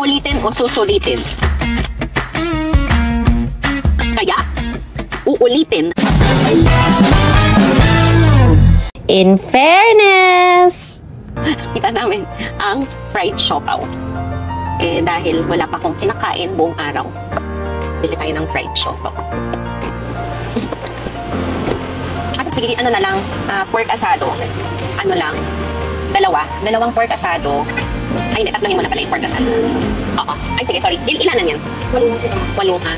Uulitin o susulitin? Kaya, uulitin. In fairness, Kita namin ang fried siopaw. Dahil wala pa akong kinakain buong araw, bili tayo ng fried siopaw. At sige, ano na lang, pork asado. Ano lang, dalawang pork asado. Ay, hindi, tatlohin mo na pala yung pork asado. Oo. Ay, sige, sorry. Ilanan yan? 8 ha.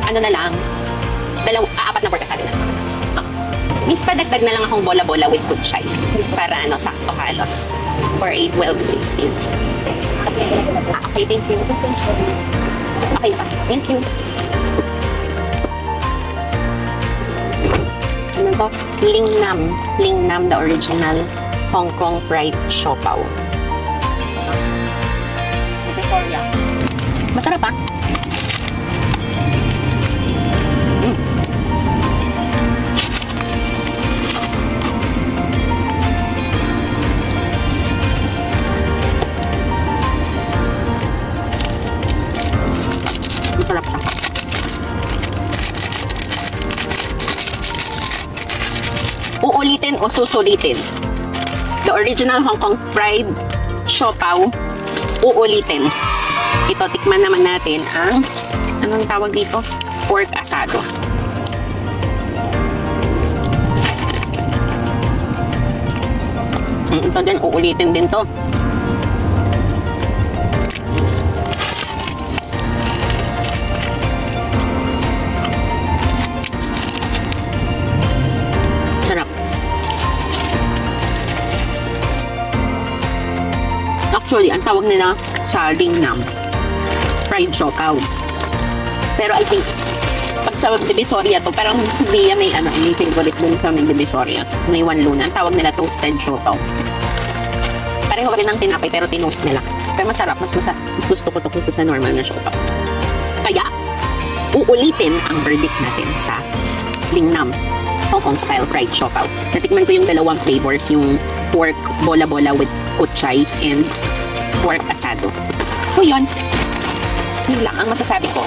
Ano na lang, 4 na pork asado na. Miss, padagdag na lang akong bola-bola with kutsay. Para sakto halos. For a 12-16. Okay, thank you. Okay na. Thank you. Ano to? Lingnam. Lingnam, the original Hong Kong fried siopaw. Victoria. Masarap ha? Masarap siya. Uulitin o susulitin? The original Hong Kong fried siopaw, uulitin. Ito, tikman naman natin ang, anong tawag dito? Pork asado. Ito din, uulitin din to. Sarap. Actually, ang tawag nila sa Lingnam, fried siopaw. Pero I think, pag sa Divisoria to, parang hindi may may favorite dun sa may Divisoria. May one luna. Ang tawag nila toasted siopaw. Pareho rin ng tinapay, pero tinoast nila. Pero masarap. Mas gusto ko to kaysa sa normal na siopaw. Kaya, uulitin ang verdict natin sa Lingnam Hong Kong style fried siopaw. Natikman ko yung dalawang flavors, yung pork bola-bola with kutsay and pork asado. So yun lang ang masasabi ko.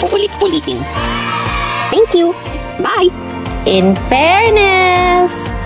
Uulit-ulitin. Thank you. Bye. in fairness.